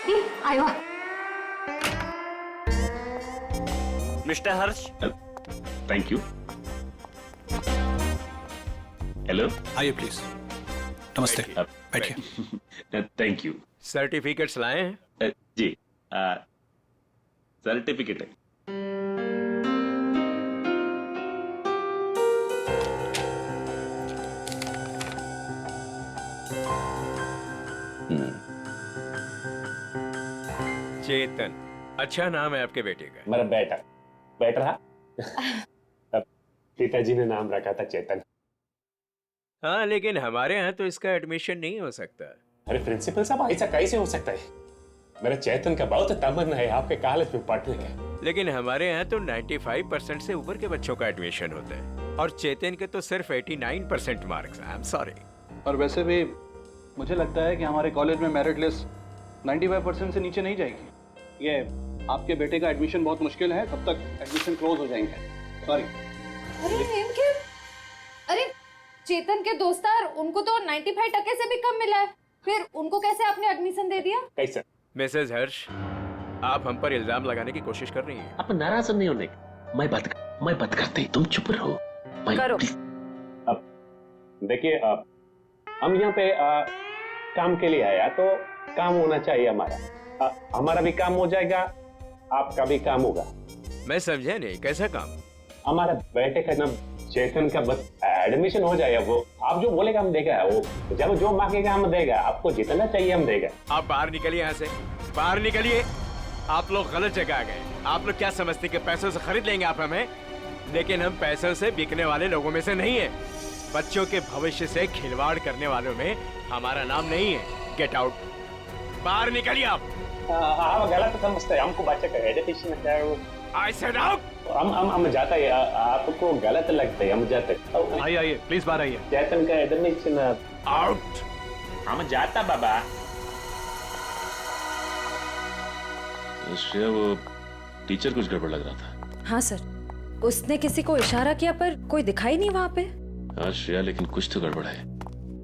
आयो। Mister Harsh. Thank you. Hello, आइए please. नमस्ते, बैठिए। Thank you. सर्टिफिकेट्स लाए हैं? जी, सर्टिफिकेट है। चेतन, अच्छा नाम है आपके बेटे का। मेरा बेटा बेटा रहा। पिताजी ने नाम रखा था चेतन। हाँ, लेकिन हमारे यहाँ तो इसका एडमिशन नहीं हो सकता। अरे प्रिंसिपल साहब, ऐसा कैसे हो सकता है? मेरे चेतन का बहुत तमन्ना है आपके कॉलेज में पढ़ने का। लेकिन हमारे यहाँ तो 95% से ऊपर के बच्चों का एडमिशन होता है और चेतन के तो सिर्फ 89% मार्क्स। I am sorry. और वैसे भी मुझे लगता है कि हमारे कॉलेज में मेरिट लिस्ट 95% से नीचे नहीं जाएगी। ये आपके बेटे का एडमिशन बहुत मुश्किल है, तब तक एडमिशन क्लोज हो जाएंगे। सॉरी। अरे इनके, अरे चेतन के दोस्तार, उनको तो 95% से भी कम मिला है, फिर उनको कैसे आपने एडमिशन दे दिया? कैसे? मिसेज हर्ष, आप हम पर इल्जाम लगाने की कोशिश कर रही हैं। आप नाराज नहीं होने। मैं बात करते ही तुम चुप रहो। करो। अब देखिए, हम यहाँ पे काम के लिए आया तो काम होना चाहिए हमारा। हमारा भी काम हो जाएगा, आपका भी काम होगा। मैं समझा नहीं, कैसा काम? हमारा बेटे का नाम चेतन का बस एडमिशन हो जाएगा। वो आप जो बोलेगा हम देगा, वो जब जो मांगेगा हम देगा, आपको जितना चाहिए हम देगा। आप बाहर निकलिए यहाँ से, बाहर निकलिए। आप लोग गलत जगह आ गए। आप लोग क्या समझते कि पैसों से खरीद लेंगे आप हमें? लेकिन हम पैसों से बिकने वाले लोगों में से नहीं है। बच्चों के भविष्य से खिलवाड़ करने वालों में हमारा नाम नहीं है। गेट आउट, बाहर निकलिए आप। आप गलत समझते हैं, हमको बच्चे का एजुकेशन है। I said out। हम जाता है, आपको गलत लगता है, हम जाते। आइए प्लीज बाहर आइए। चेतन का एडमिशन आउट। हम जाता बाबा। श्रेया, वो टीचर कुछ गड़बड़ लग रहा था। हाँ सर, उसने किसी को इशारा किया पर कोई दिखाई नहीं वहाँ पे। हाँ श्रेया, लेकिन कुछ तो गड़बड़ है।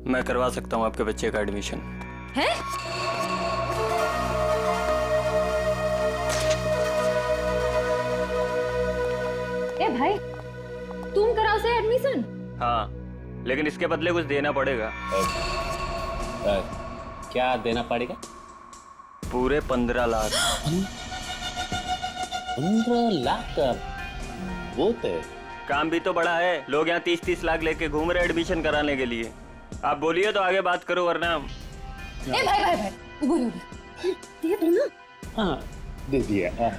मैं करवा सकता हूँ आपके बच्चे का एडमिशन। है? ए भाई, तुम कराओ से एडमिशन? हाँ, लेकिन इसके बदले कुछ देना पड़ेगा। क्या देना पड़ेगा? पूरे 15 लाख। 15 लाख का बहुत है। काम भी तो बड़ा है। लोग यहाँ 30-30 लाख लेके घूम रहे एडमिशन कराने के लिए। आप बोलिए तो आगे बात करो, वरना। ए भाई, उबर दे दो ना। हाँ, दे दिया।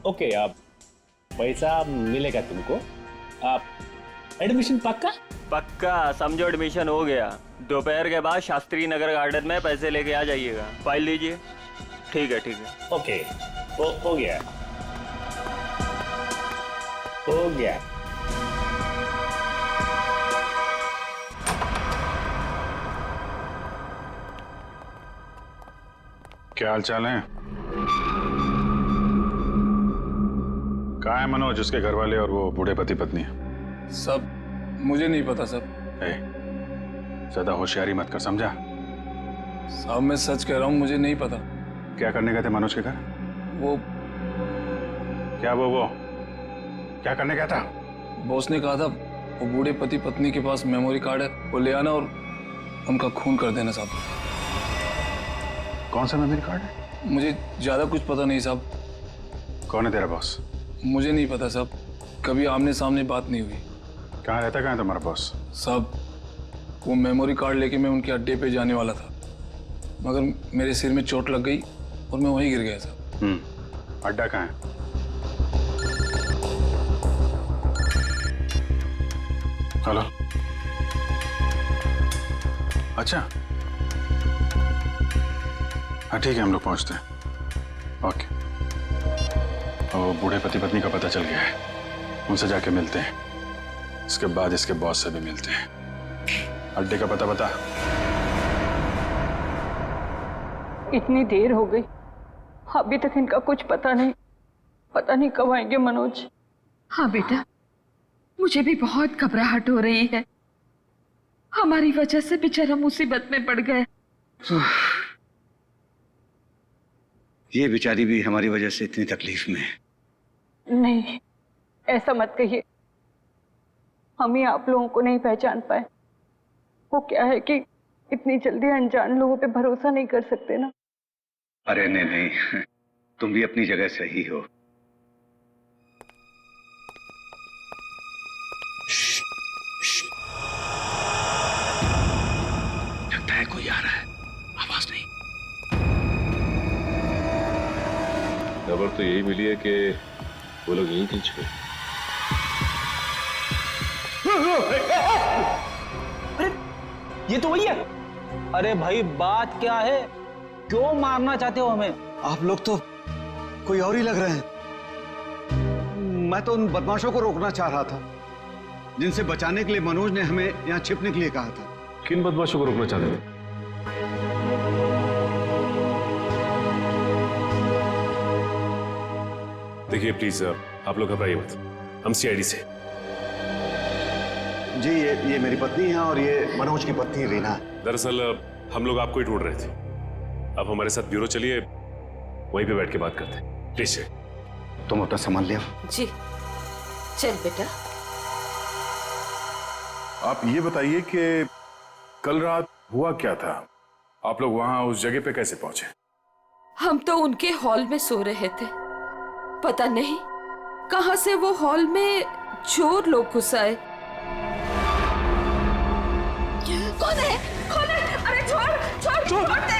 ओके, आप पैसा मिलेगा तुमको। आप एडमिशन पक्का? पक्का समझो, एडमिशन हो गया। दोपहर के बाद शास्त्री नगर गार्डन में पैसे लेके आ जाइएगा। फाइल लीजिए। ठीक है। ओके, हो गया। क्या हाल चाल है? कहाँ है मनोज, उसके घर वाले और वो बूढ़े पति पत्नी? सब मुझे नहीं पता सब। ज्यादा होशियारी मत कर, समझा? साहब मैं सच कह रहा हूँ, मुझे नहीं पता। क्या करने गए थे मनोज के घर? वो क्या करने गया था? बॉस ने कहा था वो बूढ़े पति पत्नी के पास मेमोरी कार्ड है, वो ले आना और उनका खून कर देना साहब। कौन सा मेमोरी कार्ड है? मुझे ज्यादा कुछ पता नहीं साहब। कौन है तेरा बॉस? मुझे नहीं पता साहब, कभी आमने सामने बात नहीं हुई। कहाँ रहता, कहाँ है तुम्हारा बॉस? साहब वो मेमोरी कार्ड लेके मैं उनके अड्डे पे जाने वाला था, मगर मेरे सिर में चोट लग गई और मैं वहीं गिर गया साहब। अड्डा कहाँ है? हेलो, अच्छा हाँ ठीक है, हम लोग पहुंचते हैं। ओके। और बूढ़े पति पत्नी का पता चल गया है, उनसे जाके मिलते हैं। इसके बाद इसके बॉस से भी मिलते हैं। अड्डे का पता बता। इतनी देर हो गई, अभी तक इनका कुछ पता नहीं कब आएंगे मनोज। हाँ बेटा, मुझे भी बहुत घबराहट हो रही है। हमारी वजह से बेचारा मुसीबत में पड़ गया। ये बेचारी भी हमारी वजह से इतनी तकलीफ में है। नहीं, ऐसा मत कहिए। हम ही आप लोगों को नहीं पहचान पाए। वो क्या है कि इतनी जल्दी अनजान लोगों पे भरोसा नहीं कर सकते ना। अरे नहीं नहीं, तुम भी अपनी जगह सही हो। लगता है कोई आ रहा है, आवाज नहीं। खबर तो यही मिली है कि वो लोग यहीं कहीं छुपे। अरे ये तो वही है। अरे भाई बात क्या है, क्यों मारना चाहते हो हमें? आप लोग तो कोई और ही लग रहे हैं। मैं तो उन बदमाशों को रोकना चाह रहा था जिनसे बचाने के लिए मनोज ने हमें यहाँ छिपने के लिए कहा था। किन बदमाशों को रोकना चाहते थे? देखिए प्लीज आप लोग घबराइए मत, हम सीआईडी से। जी ये मेरी पत्नी है और ये मनोज की पत्नी रीना है। दरअसल हम लोग आपको ही ढूंढ रहे थे। आप हमारे साथ ब्यूरो चलिए, वहीं पे बैठ के बात करते हैं। प्लीज तुम अपना सामान ले आओ। जी चल बेटा। आप ये बताइए कि कल रात हुआ क्या था? आप लोग वहां उस जगह पे कैसे पहुंचे? हम तो उनके हॉल में सो रहे थे। पता नहीं कहां से वो हॉल में चोर लोग घुस आए। कौन है? कौन है? अरे छोड़ दे।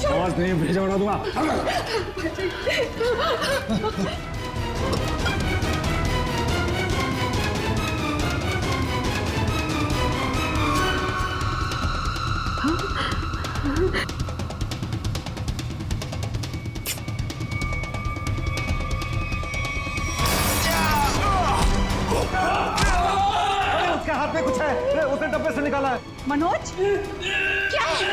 आवाज नहीं भेजा उड़ा दूंगा। उसके हाथ में कुछ है, उसने डब्बे से निकाला है। मनोज क्या है?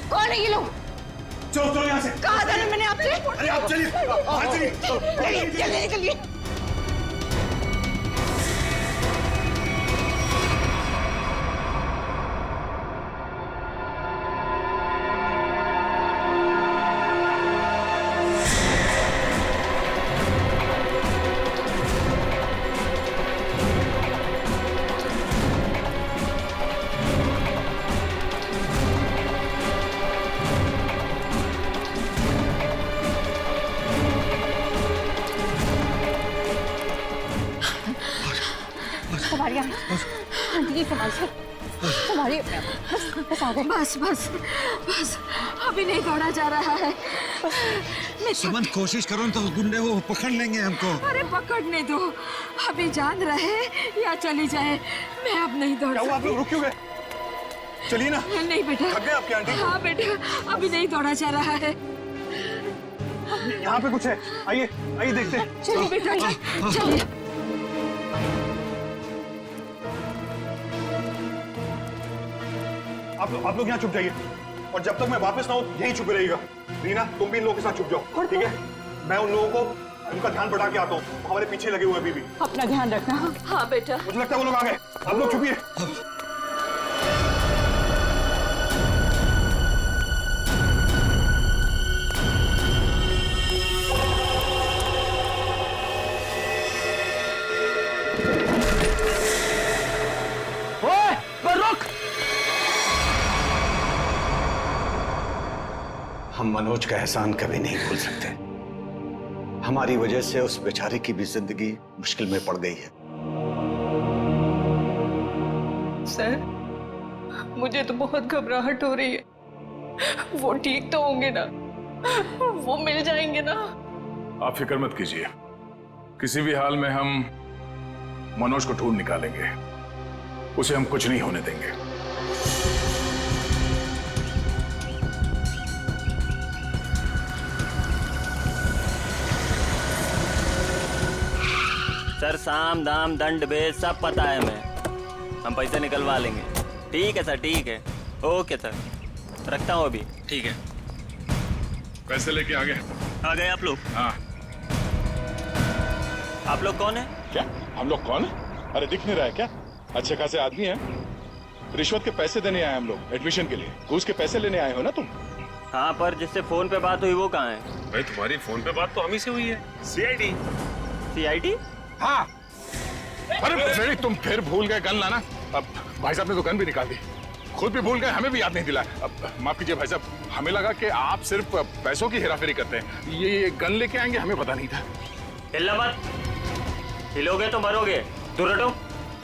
कौन है ये लोग? चलो यहाँ से। कहा था ना मैंने आपसे। अरे आप चलिए, चलिए निकलिए। बस अभी नहीं दौड़ा जा रहा है। सुमन कोशिश करो तो गुंडे वो पकड़ लेंगे हमको। अरे पकड़ने दो, अभी जान रहे या चली जाए। मैं अब नहीं दौड़ सकती। आप लोग रुक क्यों गए? चलिए ना। नहीं बेटा। थक गए आपकी आंटी? हाँ बेटा, अभी नहीं दौड़ा जा रहा है। यहाँ पे कुछ है, आइए आइए देखते हैं। चलिए बेटा चलिए। आप लोग यहाँ छुप जाइए और जब तक मैं वापस ना आऊं यहीं छुपे रहिएगा। रीना तुम भी इन लोगों के साथ छुप जाओ, ठीक है? मैं उन लोगों को उनका ध्यान बढ़ा के आता हूँ, हमारे पीछे लगे हुए अभी भी। अपना ध्यान रखना। हाँ बेटा। मुझे लगता है वो लोग आ गए, आप लोग छुपिए। हम मनोज का एहसान कभी नहीं भूल सकते। हमारी वजह से उस बेचारे की भी जिंदगी मुश्किल में पड़ गई है। सर मुझे तो बहुत घबराहट हो रही है। वो ठीक तो होंगे ना? वो मिल जाएंगे ना? आप फिक्र मत कीजिए, किसी भी हाल में हम मनोज को ढूंढ निकालेंगे। उसे हम कुछ नहीं होने देंगे। सर साम दाम दंड भेद सब पता है हमें। हम पैसे निकलवा लेंगे। ठीक है सर, ठीक है। ओके सर, रखता हूँ अभी। ठीक है। पैसे लेके आ गए आप लोग? हाँ। आप लोग कौन है? क्या हम लोग कौन है? अरे दिख नहीं रहा है क्या? अच्छे खासे आदमी हैं। रिश्वत के पैसे देने आए हम लोग एडमिशन के लिए। घूस के पैसे लेने आए हो ना तुम? हाँ, पर जिससे फोन पे बात हुई वो कहाँ है? भाई तुम्हारी फोन पे बात तो हम ही से हुई है। सीआईडी। सीआईडी? हाँ। अरे फ्रेडी, तुम फिर भूल गए गन लाना। अब भाई साहब ने तो गन भी निकाल दी, खुद भी भूल गए, हमें भी याद नहीं दिला। अब माफ कीजिए भाई साहब, हमें लगा कि आप सिर्फ पैसों की हेराफेरी करते हैं। ये गन लेके आएंगे, हमें पता नहीं था। हिलना मत, हिलोगे तो मरोगे। दूर हटो।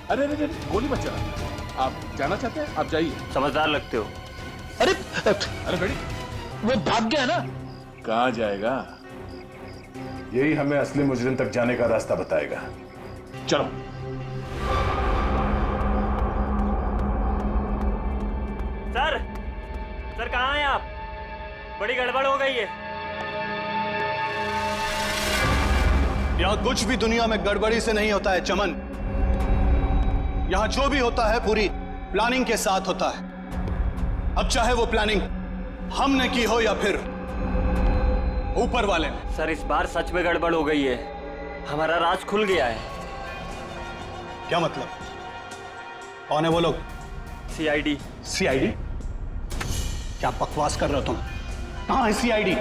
अरे अरे गोली मत चला। आप जाना चाहते हैं? आप जाइए। समझदार लगते हो। अरे अरे फ्रेडी, वो भाग गया ना। कहाँ जाएगा? यही हमें असली मुजरिम तक जाने का रास्ता बताएगा। चलो। सर, सर कहाँ हैं आप? बड़ी गड़बड़ हो गई है। यहाँ कुछ भी दुनिया में गड़बड़ी से नहीं होता है चमन। यहाँ जो भी होता है पूरी प्लानिंग के साथ होता है। अब चाहे वो प्लानिंग हमने की हो या फिर ऊपर वाले ने। सर, इस बार सच में गड़बड़ हो गई है। हमारा राज खुल गया है। क्या मतलब? कौन है वो लोग? सीआईडी। सीआईडी? क्या बकवास कर रहे हो तुम? कहाँ है सीआईडी?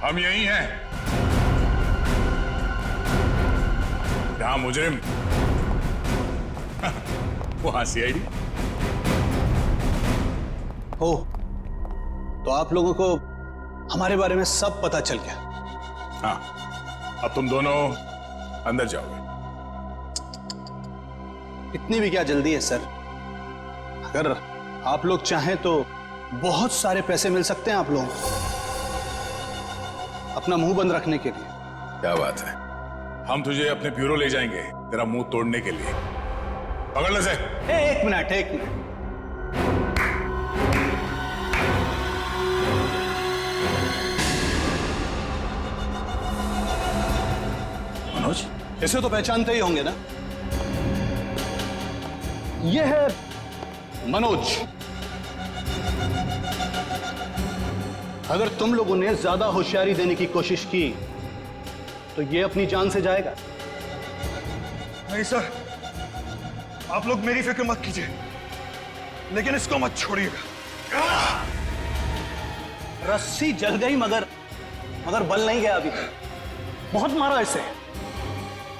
हम यही हैं। जहां मुजरिम वहां सीआईडी। हो तो आप लोगों को हमारे बारे में सब पता चल गया। हाँ, अब तुम दोनों अंदर जाओगे। इतनी भी क्या जल्दी है सर? अगर आप लोग चाहें तो बहुत सारे पैसे मिल सकते हैं आप लोगों को अपना मुंह बंद रखने के लिए। क्या बात है, हम तुझे अपने ब्यूरो ले जाएंगे तेरा मुंह तोड़ने के लिए। पकड़ ले से। एक मिनट, एक मिनट। मनोज, इसे तो पहचानते ही होंगे ना? यह है मनोज। अगर तुम लोगों ने ज्यादा होशियारी देने की कोशिश की तो ये अपनी जान से जाएगा। नहीं सर, आप लोग मेरी फिक्र मत कीजिए, लेकिन इसको मत छोड़िएगा। रस्सी जल गई मगर बल नहीं गया अभी तक। बहुत मारा इसे,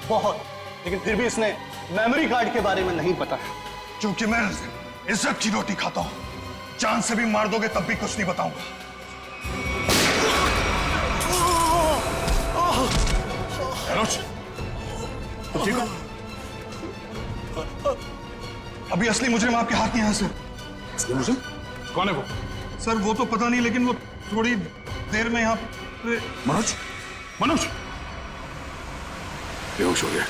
बहुत, लेकिन फिर भी इसने मेमोरी कार्ड के बारे में नहीं बताया। क्योंकि मैं इज्जत की रोटी खाता हूं। जान से भी मार दोगे तब भी कुछ नहीं बताऊंगा। मनोज, तुम ठीक हो? अभी असली मुजरिम आपके हाथ में है सर। असली मुजरिम? कौन है वो? सर वो तो पता नहीं, लेकिन वो थोड़ी देर में यहाँ पे। मनोज, मनोज बेहोश हो गया।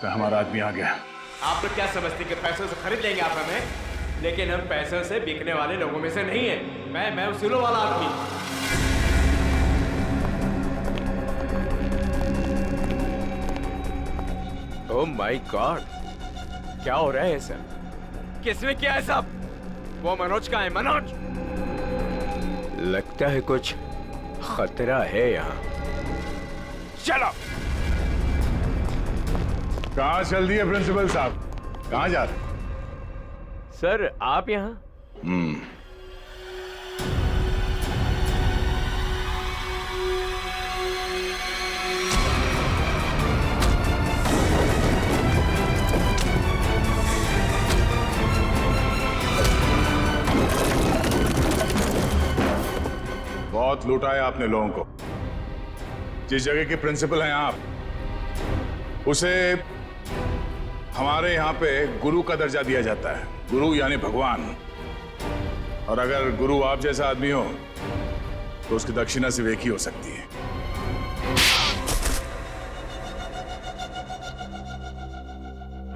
तो हमारा आदमी आ गया। आप लोग क्या समझते हैं कि पैसों से खरीद लेंगे आप हमें? लेकिन हम पैसों से बिकने वाले लोगों में से नहीं है। मैं उसूलों वाला आदमी। ओह माय गॉड, क्या हो रहा है सर? किसने किया है सब? वो मनोज का है। मनोज, लगता है कुछ खतरा है यहाँ। चलो। कहाँ चल दिए प्रिंसिपल साहब? कहाँ जा रहे? सर आप यहाँ? बहुत लूटा है आपने लोगों को। जिस जगह के प्रिंसिपल हैं आप, उसे हमारे यहाँ पे गुरु का दर्जा दिया जाता है। गुरु यानी भगवान। और अगर गुरु आप जैसा आदमी हो तो उसकी दक्षिणा सिर्फ एक ही हो सकती है।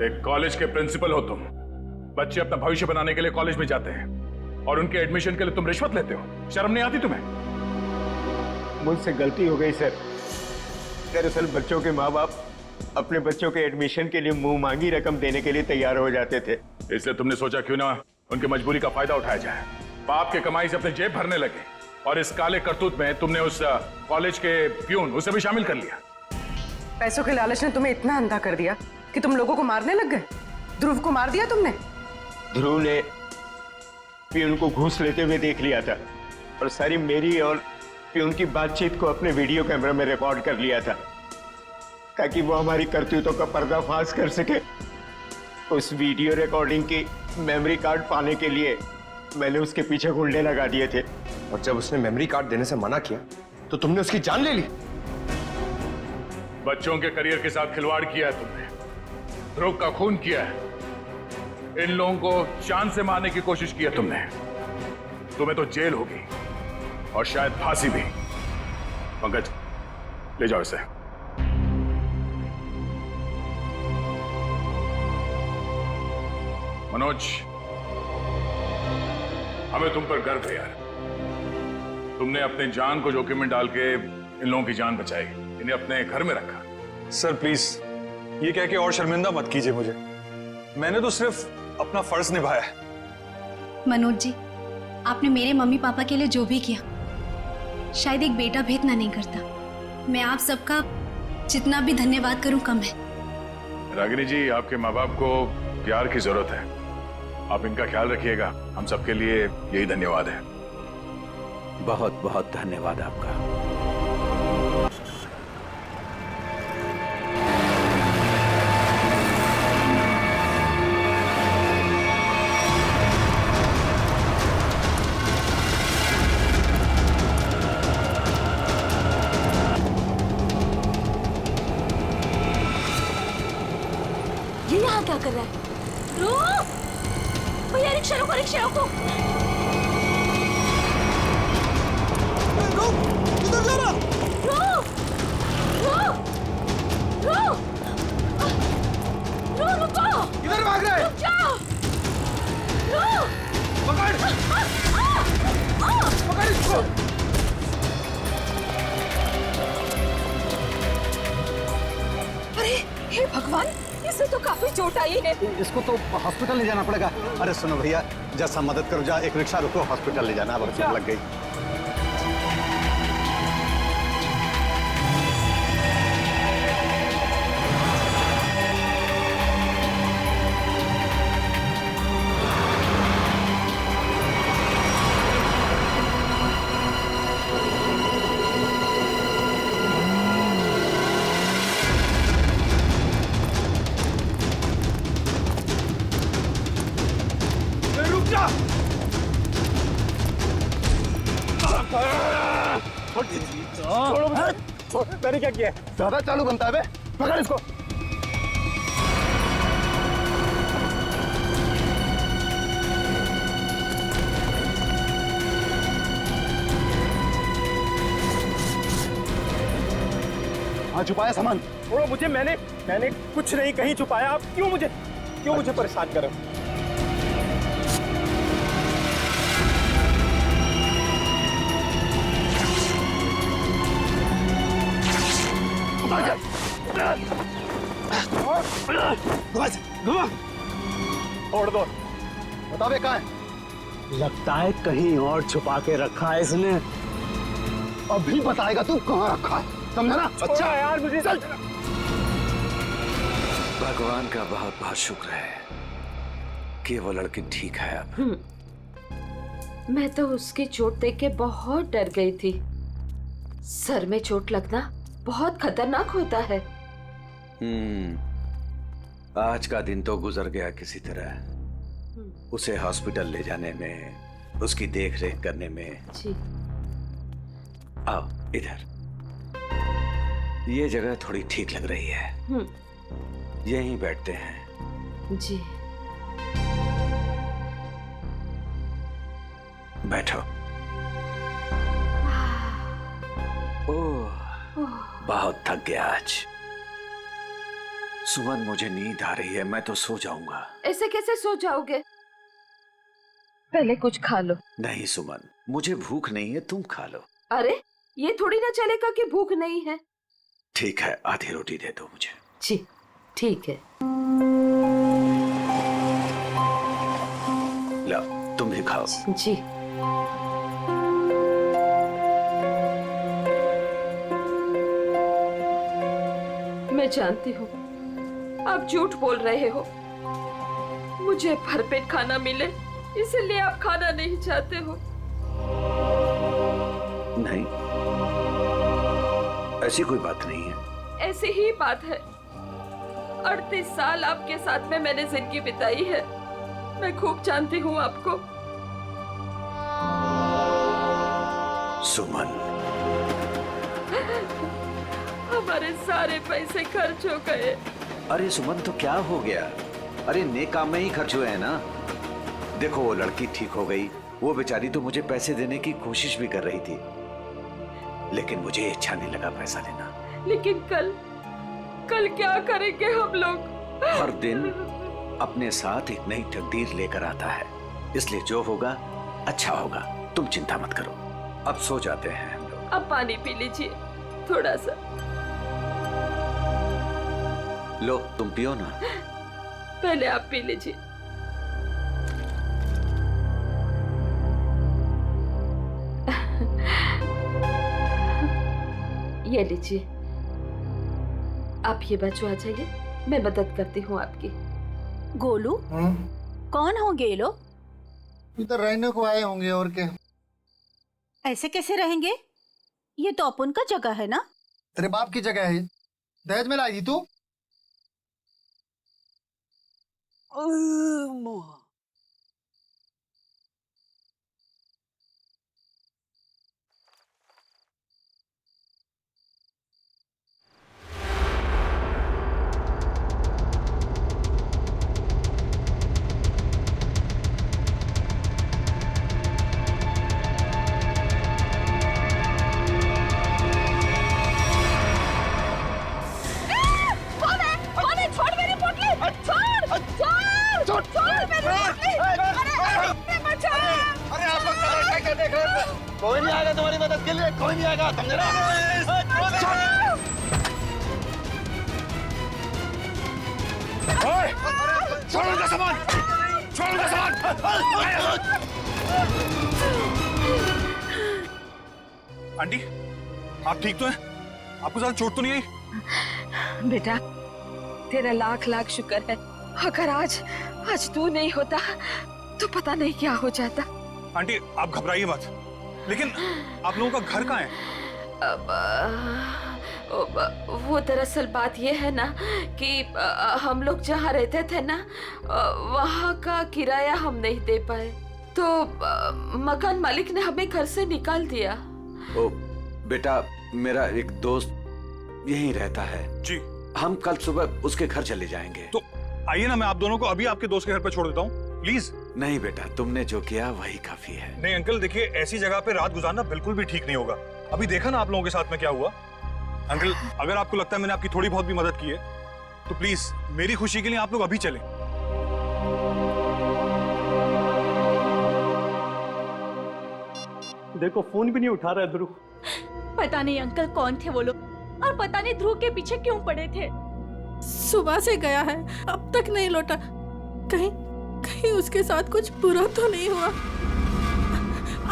एक कॉलेज के प्रिंसिपल हो तुम। बच्चे अपना भविष्य बनाने के लिए कॉलेज में जाते हैं और उनके एडमिशन के लिए तुम रिश्वत लेते हो। शर्म नहीं आती तुम्हें? मुझसे गलती हो गई सर। दरअसल बच्चों के माँ बाप अपने बच्चों के एडमिशन के लिए मुंह मांगी रकम देने के लिए तैयार हो जाते थे। इसलिए तुमने सोचा क्यों ना उनकी मजबूरी का फायदा उठाया जाए। बाप के कमाई से अपने जेब भरने लगे और इस काले करतूत में तुमने उस कॉलेज के प्यून उसे भी शामिल कर लिया। पैसों के लालच ने तुम्हें इतना अंधा कर दिया कि तुम लोगों को मारने लग गए। ध्रुव को मार दिया तुमने। ध्रुव ने प्यून को घूस लेते हुए देख लिया था और सारी मेरी और प्यून की बातचीत को अपने वीडियो कैमरा में रिकॉर्ड कर लिया था ताकि वो हमारी करतूतों का पर्दाफाश कर सके। उस वीडियो रिकॉर्डिंग की मेमोरी कार्ड पाने के लिए मैंने उसके पीछे गुंडे लगा दिए थे। और जब उसने मेमोरी कार्ड देने से मना किया तो तुमने उसकी जान ले ली। बच्चों के करियर के साथ खिलवाड़ किया है तुमने, ध्रुव का खून किया है, इन लोगों को जान से मारने की कोशिश की है तुमने। तुम्हें तो जेल होगी और शायद फांसी भी। पंकज, ले जाओ इसे। मनोज, हमें तुम पर गर्व है यार। तुमने अपने जान को जोखिम में डाल के इन लोगों की जान बचाई, इन्हें अपने घर में रखा। सर प्लीज ये कह के और शर्मिंदा मत कीजिए मुझे, मैंने तो सिर्फ अपना फर्ज निभाया है। मनोज जी, आपने मेरे मम्मी पापा के लिए जो भी किया, शायद एक बेटा भी इतना नहीं करता। मैं आप सबका जितना भी धन्यवाद करूं कम है। रागिनी जी, आपके माँ बाप को प्यार की जरूरत है, आप इनका ख्याल रखिएगा। हम सबके लिए यही धन्यवाद है। बहुत बहुत धन्यवाद आपका। ये यहाँ क्या कर रहा है? भैया रिक्शा रोको, रिक्शा रोको। किधर जा रहा? रुको। किधर भाग रहा है? रुक जाओ। पकड़ इसको। अरे हे भगवान, इसे तो काफी चोट आई है। इसको तो हॉस्पिटल ले जाना पड़ेगा। अरे सुनो भैया, जैसा मदद करो, जा एक रिक्शा रुको, हॉस्पिटल ले जाना। अब चोट लग गई। मैंने क्या किया? ज्यादा चालू बनता है बे। पकड़ इसको। हाँ, छुपाया सामान। छोड़ो मुझे, मैंने कुछ नहीं कहीं छुपाया। आप क्यों मुझे परेशान कर रहे हो? छोड़ दो। बता बे कहाँ है? लगता है कहीं और छुपा के रखा है इसने। अभी बताएगा तू कहाँ रखा है, समझा ना? अच्छा यार, मुझे चल। भगवान का बहुत बहुत शुक्र है कि वो लड़की ठीक है अब। मैं तो उसकी चोट देख के बहुत डर गई थी। सर में चोट लगना बहुत खतरनाक होता है। आज का दिन तो गुजर गया किसी तरह। उसे हॉस्पिटल ले जाने में, उसकी देख रेख करने में। जी। आओ इधर, ये जगह थोड़ी ठीक लग रही है। यहीं बैठते हैं। जी। बैठो। ओह, बहुत थक गया आज। सुमन, मुझे नींद आ रही है, मैं तो सो जाऊंगा। ऐसे कैसे सो जाओगे? पहले कुछ खा लो। नहीं सुमन, मुझे भूख नहीं है, तुम खा लो। अरे ये थोड़ी ना चलेगा कि भूख नहीं है। ठीक है, आधी रोटी दे दो मुझे। जी ठीक है। लो, तुम भी खाओ। जी। मैं जानती हूँ आप झूठ बोल रहे हो। मुझे भरपेट खाना मिले इसलिए आप खाना नहीं चाहते हो? नहीं, ऐसी कोई बात नहीं है। ऐसी ही बात है। 38 साल आपके साथ में मैंने जिंदगी बिताई है। मैं खूब जानती हूँ आपको। सुमन, हमारे सारे पैसे खर्च हो गए। अरे सुमन, तो क्या हो गया? अरे नेक काम में ही खर्च हुए हैं ना। देखो, वो लड़की ठीक हो गई, वो बेचारी तो मुझे पैसे देने की कोशिश भी कर रही थी, लेकिन मुझे अच्छा नहीं लगा पैसा देना। लेकिन कल क्या करेंगे हम लोग? हर दिन अपने साथ एक नई तकदीर लेकर आता है, इसलिए जो होगा अच्छा होगा। तुम चिंता मत करो, अब सो जाते हैं हम लोग। अब पानी पी लीजिए थोड़ा सा। लो, तुम पियो ना। पहले आप पी लीजिए। ये लीजिए। आप ये बच्चों आ जाइए, मैं मदद करती हूँ आपकी। गोलू, कौन होंगे ये लोग? इधर रहने को आए होंगे, और क्या। ऐसे कैसे रहेंगे? ये तो अपन का जगह है ना। तेरे बाप की जगह है, दहेज में लाई थी तू। कोई नहीं आएगा तुम्हारी मदद के लिए, कोई नहीं आएगा, समझ रहे हो? छोड़ उनका सामान, छोड़ उनका सामान। आंटी, आप ठीक तो हैं? आपको ज्यादा चोट तो नहीं आई? बेटा, तेरा लाख लाख शुक्र है। अगर आज तू नहीं होता तो पता नहीं क्या हो जाता। आंटी, आप घबराइए मत, लेकिन आप लोगों का घर कहाँ है? वो दरअसल बात ये है ना कि हम लोग जहाँ रहते थे ना, वहाँ का किराया हम नहीं दे पाए, तो मकान मालिक ने हमें घर से निकाल दिया। ओ बेटा, मेरा एक दोस्त यहीं रहता है जी। हम कल सुबह उसके घर चले जाएंगे। तो आइए ना, मैं आप दोनों को अभी आपके दोस्त के घर पर छोड़ देता हूँ, प्लीज। नहीं बेटा, तुमने जो किया वही काफी है। नहीं अंकल, देखिए, ऐसी जगह पे रात गुजारना बिल्कुल भी ठीक नहीं होगा। अभी देखा ना आप लोगों के साथ में क्या हुआ। अंकल, अगर आपको लगता है मैंने आपकी थोड़ी बहुत भी मदद की है, तो प्लीज मेरी खुशी के लिए आप लोग अभी चलें। देखो, फोन भी नहीं उठा रहा है ध्रुव। पता नहीं अंकल कौन थे वो लोग, और पता नहीं ध्रुव के पीछे क्यों पड़े थे। सुबह से गया है, अब तक नहीं लौटा। कहीं उसके साथ कुछ बुरा तो नहीं हुआ?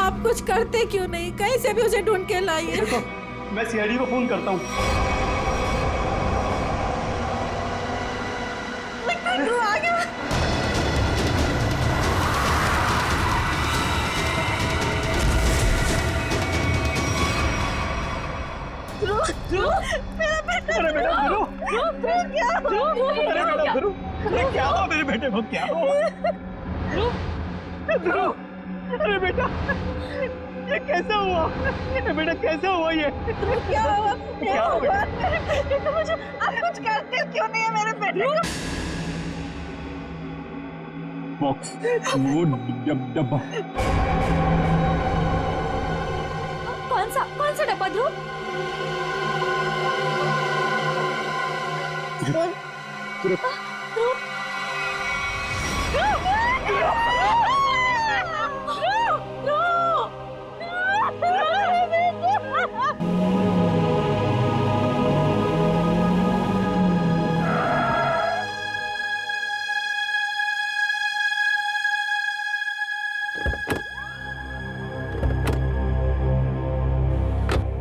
आप कुछ करते क्यों नहीं? कहीं से भी उसे ढूंढ के लाइए। देखो, मैं सीआईडी को फोन करता हूँ। ध्रुव आ गया। ध्रुव, मेरा बेटा। अरे बेटा ध्रुव, क्या हुआ? अरे बेटा ध्रुव, अरे क्या हुआ मेरे बेटे को? क्या हुआ ध्रुव? अरे बेटा, ये कैसे हुआ? ये बेटा कैसे हुआ? ये क्या हुआ? क्या हुआ? मुझे आप कुछ करते क्यों नहीं है मेरे बेटे को? बॉक्स, वो डब्बा। कौन सा डब्बा ध्रुव?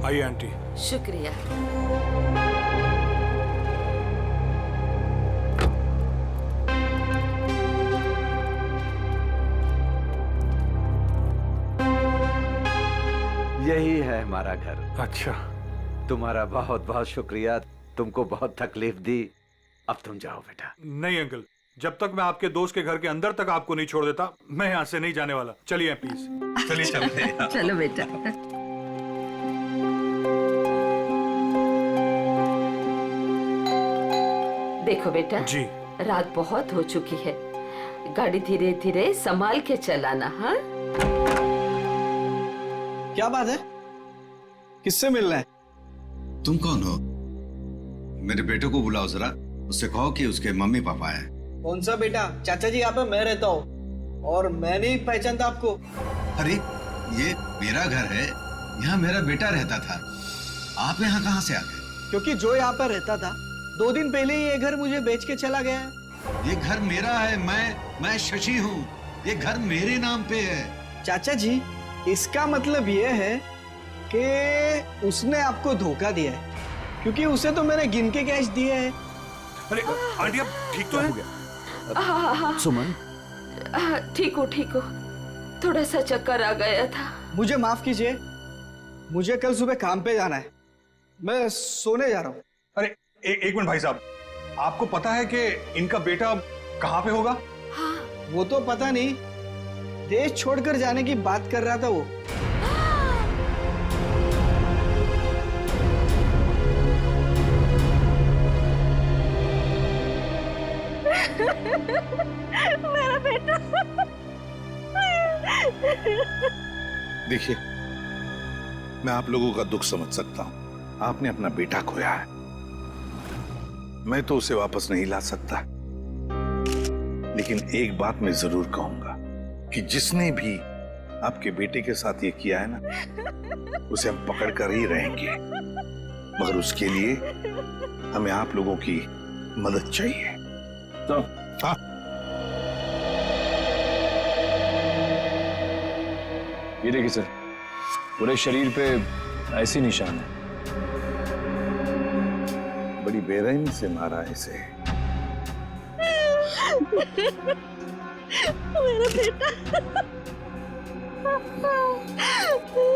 आइए आंटी। शुक्रिया। यही है हमारा घर। अच्छा। तुम्हारा बहुत बहुत शुक्रिया, तुमको बहुत तकलीफ दी। अब तुम जाओ बेटा। नहीं अंकल, जब तक मैं आपके दोस्त के घर के अंदर तक आपको नहीं छोड़ देता, मैं यहाँ से नहीं जाने वाला। चलिए प्लीज। चलिए चलते। चलो बेटा। देखो बेटा जी, रात बहुत हो चुकी है, गाड़ी धीरे धीरे संभाल के चलाना। हाँ, क्या बात है? किससे मिलना है? तुम कौन हो? मेरे बेटे को बुलाओ जरा, उससे कहो कि उसके मम्मी पापा हैं। कौन सा बेटा? चाचा जी यहाँ पे मैं रहता हूँ और मैं नहीं पहचानता आपको। अरे ये मेरा घर है, यहाँ मेरा बेटा रहता था। आप यहाँ कहाँ से आ गए? क्योंकि जो यहाँ पर रहता था 2 दिन पहले ही ये घर मुझे बेच के चला गया है। ये घर मेरा है, मैं शशि हूँ। ये घर मेरे नाम पे है। चाचा जी, इसका मतलब ये है कि उसने आपको धोखा दिया है, क्योंकि उसे तो मैंने गिन के कैश दिए हैं। अरे आंटी आप ठीक तो हैं? हाँ, सुमन, ठीक हो, ठीक हो। थोड़ा सा चक्कर आ गया था। मुझे माफ कीजिए, मुझे कल सुबह काम पे जाना है, मैं सोने जा रहा हूँ। अरे एक मिनट भाई साहब, आपको पता है कि इनका बेटा कहाँ पे होगा? वो तो पता नहीं, देश छोड़कर जाने की बात कर रहा था वो। मेरा बेटा। देखिए, मैं आप लोगों का दुख समझ सकता हूं। आपने अपना बेटा खोया है, मैं तो उसे वापस नहीं ला सकता, लेकिन एक बात मैं जरूर कहूंगा कि जिसने भी आपके बेटे के साथ ये किया है ना, उसे हम पकड़ कर ही रहेंगे। मगर उसके लिए हमें आप लोगों की मदद चाहिए। तो हाँ, ये देखिए सर, पूरे शरीर पे ऐसी निशान है। बड़ी बेरहमी से मारा है इसे। मेरा बेटा।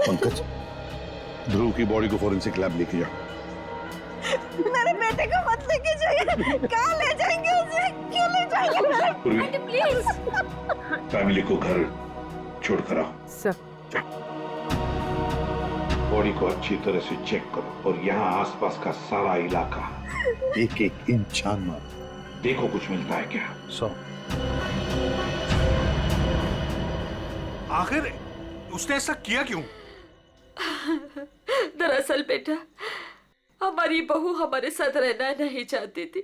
पंकज, ध्रुव की बॉडी को फॉरेंसिक लैब लेके जाओ। मेरे बेटे को मत लेके जाइए। कहाँ ले जाएंगे उसे? क्यों ले जाएंगे? प्लीज। फैमिली को घर छोड़ कर आओ। सर, बॉडी को अच्छी तरह से चेक करो और यहाँ आसपास का सारा इलाका एक एक इंच छान मारो, देखो कुछ मिलता है क्या। आखिर उसने ऐसा किया क्यों? दरअसल बेटा, हमारी बहू हमारे साथ रहना नहीं चाहती थी,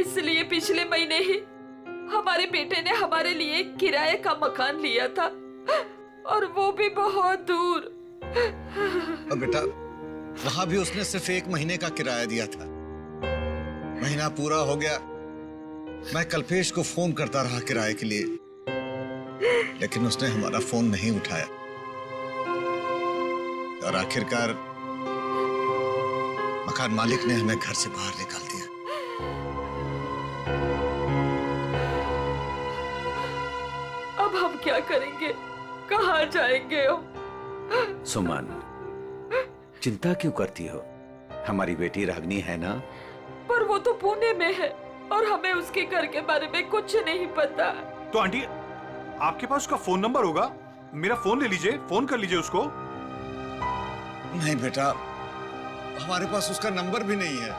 इसलिए पिछले महीने ही हमारे बेटे ने हमारे लिए किराए का मकान लिया था, और वो भी बहुत दूर। और बेटा, वहां भी उसने सिर्फ 1 महीने का किराया दिया था। महीना पूरा हो गया, मैं कल्पेश को फोन करता रहा किराए के लिए, लेकिन उसने हमारा फोन नहीं उठाया और आखिरकार मकान मालिक ने हमें घर से बाहर निकाल दिया। अब हम क्या करेंगे? कहाँ जाएंगे हम? सुमन, चिंता क्यों करती हो? हमारी बेटी रागनी है ना? पर वो तो पुणे में है और हमें उसके घर के बारे में कुछ नहीं पता। तो आंटी, आपके पास उसका फोन नंबर होगा, मेरा फोन ले लीजिए, फोन कर लीजिए उसको। नहीं बेटा, हमारे पास उसका नंबर भी नहीं है।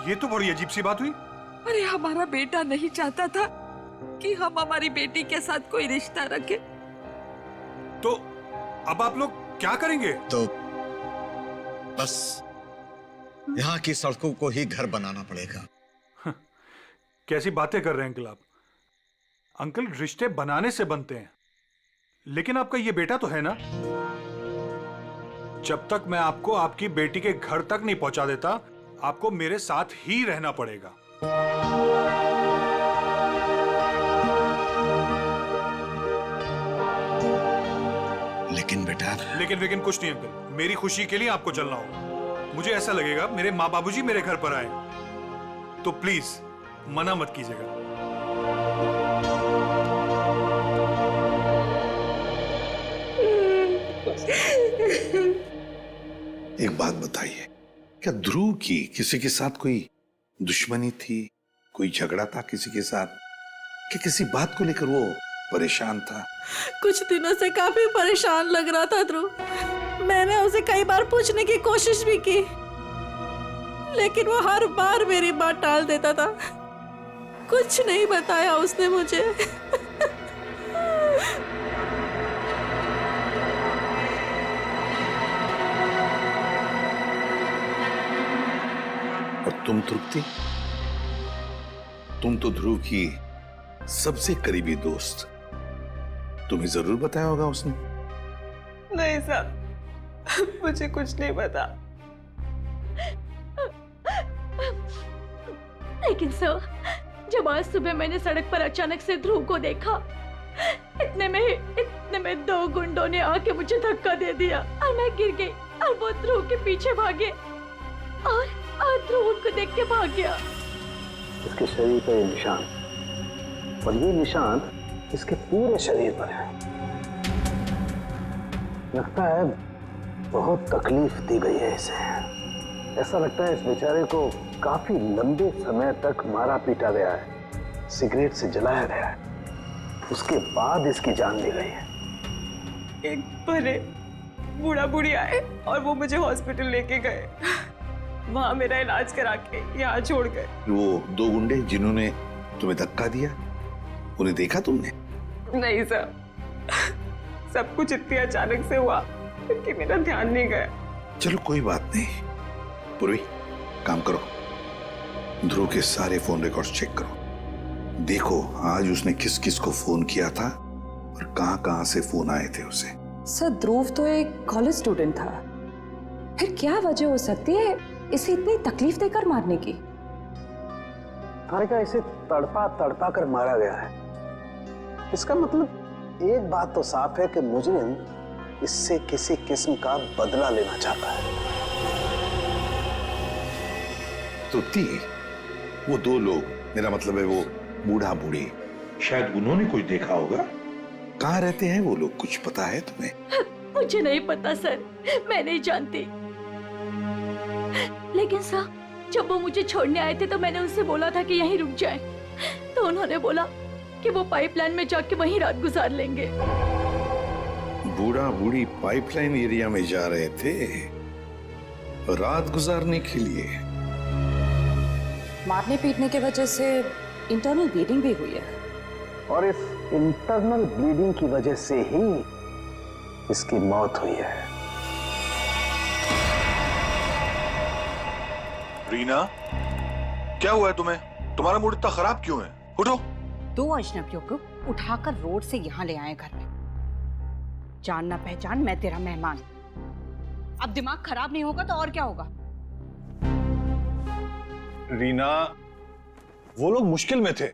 ये तो बड़ी अजीब सी बात हुई। अरे हमारा बेटा नहीं चाहता था कि हम हमारी बेटी के साथ कोई रिश्ता रखें। तो अब आप लोग क्या करेंगे? तो बस यहाँ की सड़कों को ही घर बनाना पड़ेगा। कैसी बातें कर रहे हैं अंकल आप? अंकल, रिश्ते बनाने से बनते हैं, लेकिन आपका ये बेटा तो है ना। जब तक मैं आपको आपकी बेटी के घर तक नहीं पहुंचा देता, आपको मेरे साथ ही रहना पड़ेगा। लेकिन बेटा, लेकिन कुछ नहीं अंकल, मेरी खुशी के लिए आपको चलना होगा। मुझे ऐसा लगेगा मेरे माँ बाबूजी मेरे घर पर आए, तो प्लीज मना मत कीजिएगा। एक बात बताइए, क्या ध्रुव की किसी के साथ कोई दुश्मनी थी, कोई झगड़ा था किसी के साथ, कि किसी बात को लेकर वो परेशान था? कुछ दिनों से काफी परेशान लग रहा था ध्रुव। मैंने उसे कई बार पूछने की कोशिश भी की, लेकिन वो हर बार मेरी बात टाल देता था। कुछ नहीं बताया उसने मुझे। और तुम तृप्ति, तुम तो ध्रुव की सबसे करीबी दोस्त, तुम्हें जरूर बताया होगा उसने। नहीं साहब, मुझे कुछ नहीं पता। लेकिन सर, जब आज सुबह मैंने सड़क पर अचानक से ध्रुव को देखा, इतने में 2 गुंडों ने आके मुझे धक्का दे दिया और मैं गिर गई और वो ध्रुव के पीछे भागे और ध्रुव उनको देख के भाग गया। इसके शरीर पर ये निशान, और ये निशान इसके पूरे शरीर पर है। लगता है बहुत तकलीफ दी गई है इसे। ऐसा लगता है इस बेचारे को काफी लंबे समय तक मारा पीटा गया है, सिगरेट से जलाया गया है, उसके बाद इसकी जान ली गई है। एक भले बूढ़ा बूढ़ी आए और वो मुझे हॉस्पिटल लेके गए, वहां मेरा इलाज करा के यहाँ छोड़ गए। वो 2 गुंडे जिन्होंने तुम्हें धक्का दिया, उन्हें देखा तुमने? नहीं सर, सब कुछ इतनी अचानक से हुआ कि मेरा ध्यान नहीं गया। चलो कोई बात नहीं। पूर्वी, काम करो, ध्रुव के सारे फोन रिकॉर्ड्स चेक करो, देखो आज उसने किस किस को फोन किया था और कहां से फोन आए थे उसे। सर, ध्रुव तो एक कॉलेज स्टूडेंट था, फिर क्या वजह हो सकती है इसे इतनी तकलीफ देकर मारने की? का इसे तड़पा तड़पा कर मारा गया है। इसका मतलब एक बात तो साफ है कि मुजरिम इससे किसी किस्म का बदला लेना चाहता है। तृप्ति, वो 2 लोग, मेरा मतलब है वो बूढ़ा बूढ़ी, शायद उन्होंने कुछ देखा होगा। कहाँ रहते हैं वो लोग, कुछ पता है तुम्हें? मुझे नहीं पता सर, मैं नहीं जानती। लेकिन सर, जब वो मुझे छोड़ने आए थे तो मैंने उनसे बोला था कि यहीं रुक जाएं, तो उन्होंने बोला कि वो पाइपलाइन में जाके वहीं रात गुजार लेंगे। बूढ़ा बूढ़ी पाइपलाइन एरिया में जा रहे थे रात गुजारने के लिए। मारने पीटने की वजह से इंटरनल ब्लीडिंग भी हुई है, और इस इंटरनल ब्लीडिंग की वजह से ही इसकी मौत हुई है। रीना, क्या हुआ है तुम्हें? तुम्हारा मूड इतना खराब क्यों है? उठो। 2 अजनबियों को उठाकर रोड से यहाँ ले आए घर में। जान ना पहचान, मैं तेरा मेहमान। अब दिमाग खराब नहीं होगा तो और क्या होगा? रीना, वो लोग मुश्किल में थे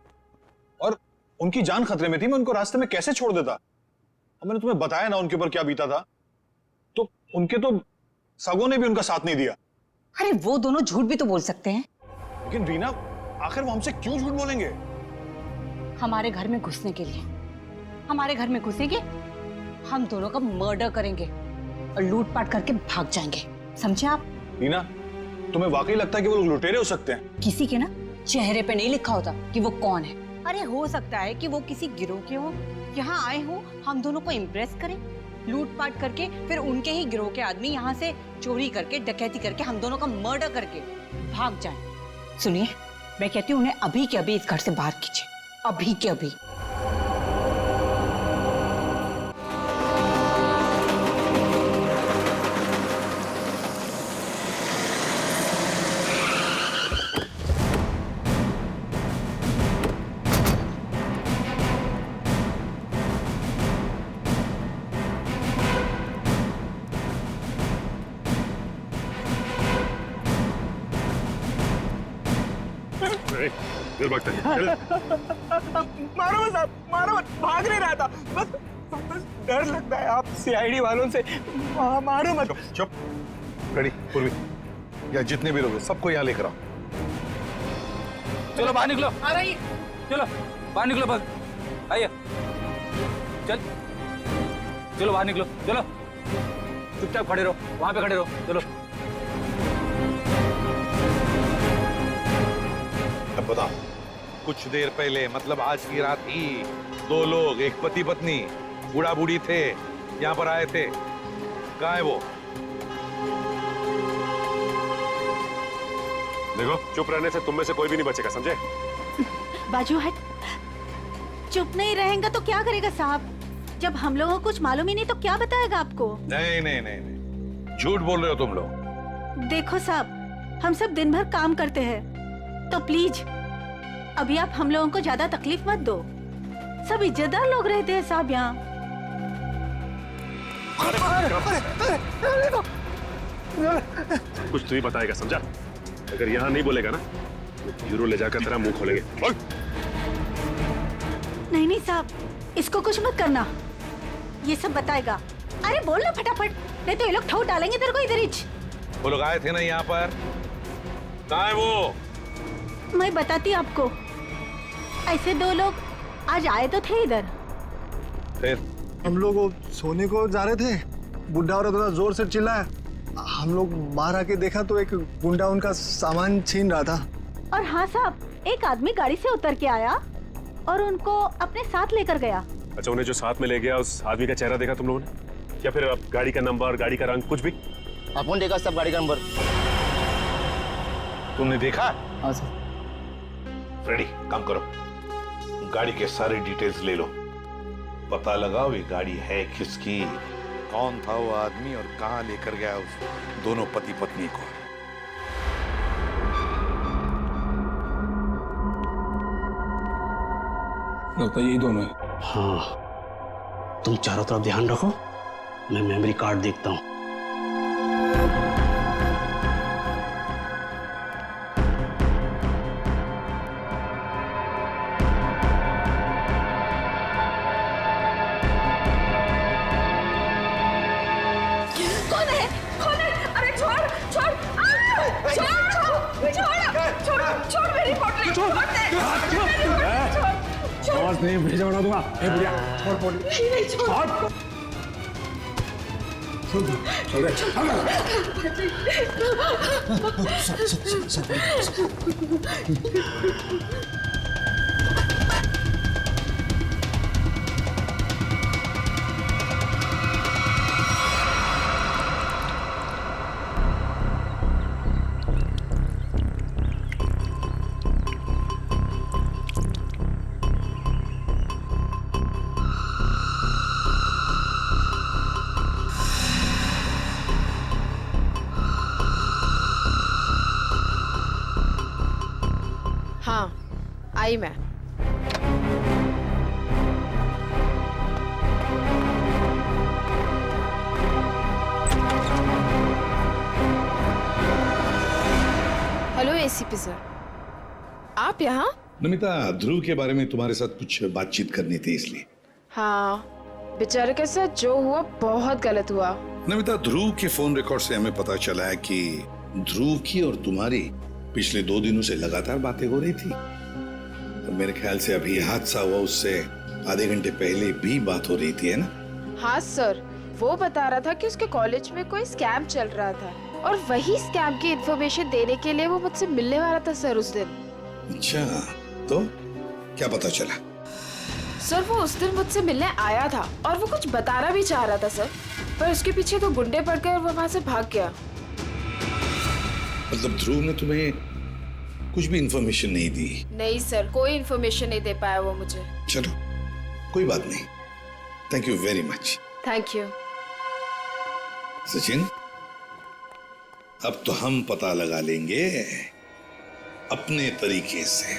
और उनकी जान खतरे में थी। मैं उनको रास्ते में कैसे छोड़ देता? और मैंने तुम्हें बताया ना उनके ऊपर क्या बीता था, तो उनके तो सगों ने भी उनका साथ नहीं दिया। अरे वो दोनों झूठ भी तो बोल सकते हैं। लेकिन रीना, आखिर वो हमसे क्यों झूठ बोलेंगे? हमारे घर में घुसने के लिए, हमारे घर में घुसेंगे, हम दोनों का मर्डर करेंगे और लूटपाट करके भाग जाएंगे, समझे आप? रीना, तुम्हें वाकई लगता है कि वो लोग लुटेरे हो सकते हैं? किसी के ना चेहरे पे नहीं लिखा होता कि वो कौन है। अरे हो सकता है कि वो किसी गिरोह के हो, यहाँ आए हो, हम दोनों को इम्प्रेस करें, लूटपाट करके फिर उनके ही गिरोह के आदमी यहाँ से चोरी करके, डकैती करके, हम दोनों का मर्डर करके भाग जाएं। सुनिए, मैं कहती हूँ उन्हें अभी के अभी इस घर से बाहर कीजिए, अभी के अभी। देर भागता है। मारो मत साहब, मारो मत, भाग नहीं रहा था, बस डर लगता है आप सीआईडी वालों से। मारो मत। चुप। रेडी, पूर्वी, या जितने भी लोग हैं सबको यहाँ लेकर आओ। चलो बाहर निकलो। आ रही है। चलो बाहर निकलो, बस आइए, चल चलो बाहर निकलो, चलो चुपचाप खड़े रहो, वहां पे खड़े रहो, चलो बताओ। कुछ देर पहले, मतलब आज की रात ही, दो लोग, एक पति पत्नी, बूढ़ा बूढ़ी थे, यहाँ पर आए थे। कहाँ है वो? देखो, चुप रहने से तुम में से कोई भी नहीं बचेगा, समझे? बाजू हट। चुप नहीं रहेगा तो क्या करेगा साहब? जब हम लोगों को कुछ मालूम ही नहीं तो क्या बताएगा आपको? नहीं नहीं नहीं नहीं, झूठ बोल रहे हो तुम लोग। देखो साहब, हम सब दिन भर काम करते हैं, तो प्लीज अभी आप हम लोगों को ज्यादा तकलीफ मत दो। सब इज्जतदार लोग रहते हैं साहब यहाँ। कुछ तू ही बताएगा, समझा? अगर यहाँ नहीं बोलेगा ना, तो ब्यूरो ले जाकर तेरा मुंह खोलेंगे। बोल। नहीं नहीं साहब, इसको कुछ मत करना, ये सब बताएगा। अरे बोल ना फटाफट, नहीं तो ये लोग ठोक डालेंगे तेरे को इधर ही। वो लोग आए थे ना यहाँ पर, कहाँ है वो? मैं बताती आपको। ऐसे दो लोग आज आए तो थे इधर। फिर हम लोग वो सोने को जा रहे थे, बुढ़ा औरत थोड़ा जोर से चिल्लाया, हम लोग बाहर आके देखा तो एक गुंडा उनका सामान छीन रहा था। और हाँ साहब, एक आदमी गाड़ी से उतर के आया और उनको अपने साथ लेकर गया। अच्छा, उन्हें जो साथ में ले गया उस आदमी का चेहरा देखा तुम लोगों ने? या फिर अब गाड़ी का नंबर, गाड़ी का रंग, कुछ भी? अपन देखा सब गाड़ी का नंबर। तुमने देखा? हाँ सर। फ्रेडी, काम करो, गाड़ी के सारे डिटेल्स ले लो, पता लगाओ ये गाड़ी है किसकी, कौन था वो आदमी और कहां लेकर गया उस दोनों पति पत्नी को। लगता है यही दोनों है। हाँ, तुम चारों तरफ ध्यान रखो, मैं मेमोरी कार्ड देखता हूँ। कौन है? कौन है? अरे छोड़ छोड़ छोड़ मेरी बोतल, छोड़ दे। आवाज नहीं, भेजा बना दूंगा। ए बुढ़िया, छोड़ बोली। नहीं छोड़। छोड़ दे। हाँ, आई मैं। हेलो एसीपी सर, आप यहाँ? नमिता, ध्रुव के बारे में तुम्हारे साथ कुछ बातचीत करनी थी इसलिए। हाँ, बेचारे के साथ जो हुआ बहुत गलत हुआ। नमिता, ध्रुव के फोन रिकॉर्ड से हमें पता चला है कि ध्रुव की और तुम्हारी पिछले 2 दिनों से लगातार बातें हो रही थी। और मेरे ख्याल से अभी हादसा हुआ उससे आधे घंटे पहले भी बात हो रही थी, है ना? हाँ सर, वो बता रहा था कि उसके कॉलेज में कोई स्कैम चल रहा था और वही स्कैम की इन्फॉर्मेशन देने के लिए वो मुझसे मिलने वाला था सर उस दिन। अच्छा, तो क्या पता चला? सर वो उस दिन मुझसे मिलने आया था और वो कुछ बताना भी चाह रहा था सर, पर उसके पीछे तो गुंडे पड़ गए और वो वहां से भाग गया। मतलब ध्रुव ने तुम्हें कुछ भी इन्फॉर्मेशन नहीं दी? नहीं सर, कोई इन्फॉर्मेशन नहीं दे पाया वो मुझे। चलो, कोई बात नहीं, thank you very much. Thank you. Sachin, अब तो हम पता लगा लेंगे अपने तरीके से।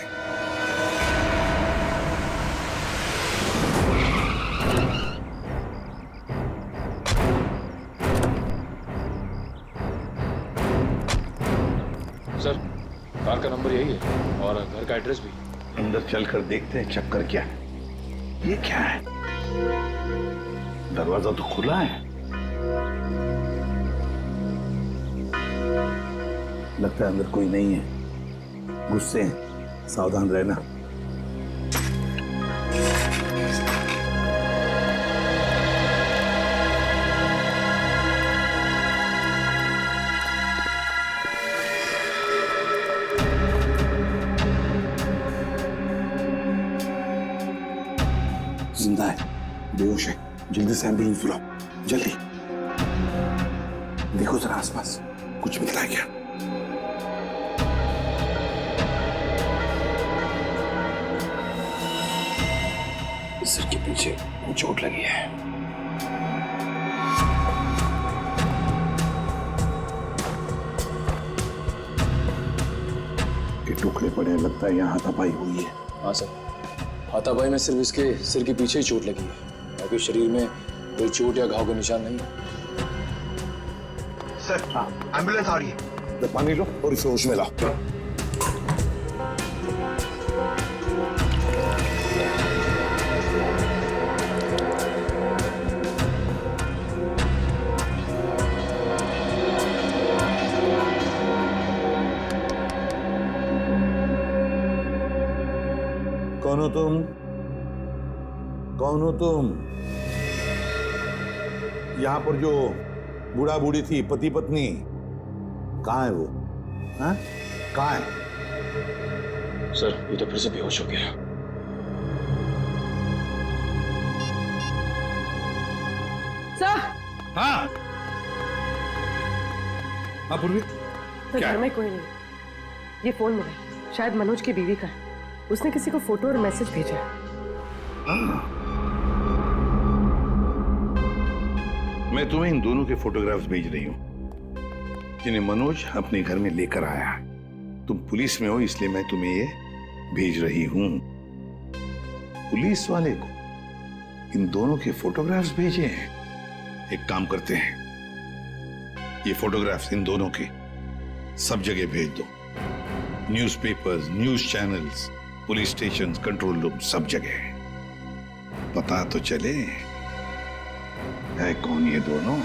सर, कार का नंबर यही है और घर का एड्रेस भी। अंदर चलकर देखते हैं चक्कर क्या है। ये क्या है? दरवाजा तो खुला है। लगता है अंदर कोई नहीं है। गुस्से हैं, सावधान रहना। जिंदा है, बेहोश है। जल्दी से एम्बुलेंस बुलाओ, जल्दी। देखो जरा आसपास कुछ मिला है क्या? सिर के पीछे चोट लगी है। के टुकड़े पड़े, लगता है यहाँ हाथापाई हुई है। हाँ सर, हाथापाई में सिर्फ इसके सिर के पीछे ही चोट लगी है, बाकी शरीर में कोई चोट या घाव के निशान नहीं है। सर, एम्बुलेंस आ रही है। पानी लो और इसे होश में लाओ। कौन हो तुम? कौन हो तुम? यहां पर जो बूढ़ा बूढ़ी थी, पति पत्नी, कहां है वो? हाँ? कहां है? सर, ये तो फिर से बेहोश हो गया। सर। हाँ। हाँ पूर्वी। तो घर में कोई नहीं। ये फोन मिला, शायद मनोज की बीवी का है। उसने किसी को फोटो और मैसेज भेजा है। मैं तुम्हें इन दोनों के फोटोग्राफ्स भेज रही हूं, जिन्हें मनोज अपने घर में लेकर आया। तुम पुलिस में हो, इसलिए मैं तुम्हें ये भेज रही हूं। पुलिस वाले को इन दोनों के फोटोग्राफ्स भेजे हैं। एक काम करते हैं, ये फोटोग्राफ्स इन दोनों के सब जगह भेज दो। Newspapers, news channels, police station, control room, सब जगह। पता तो चले है कौन ये दोनों।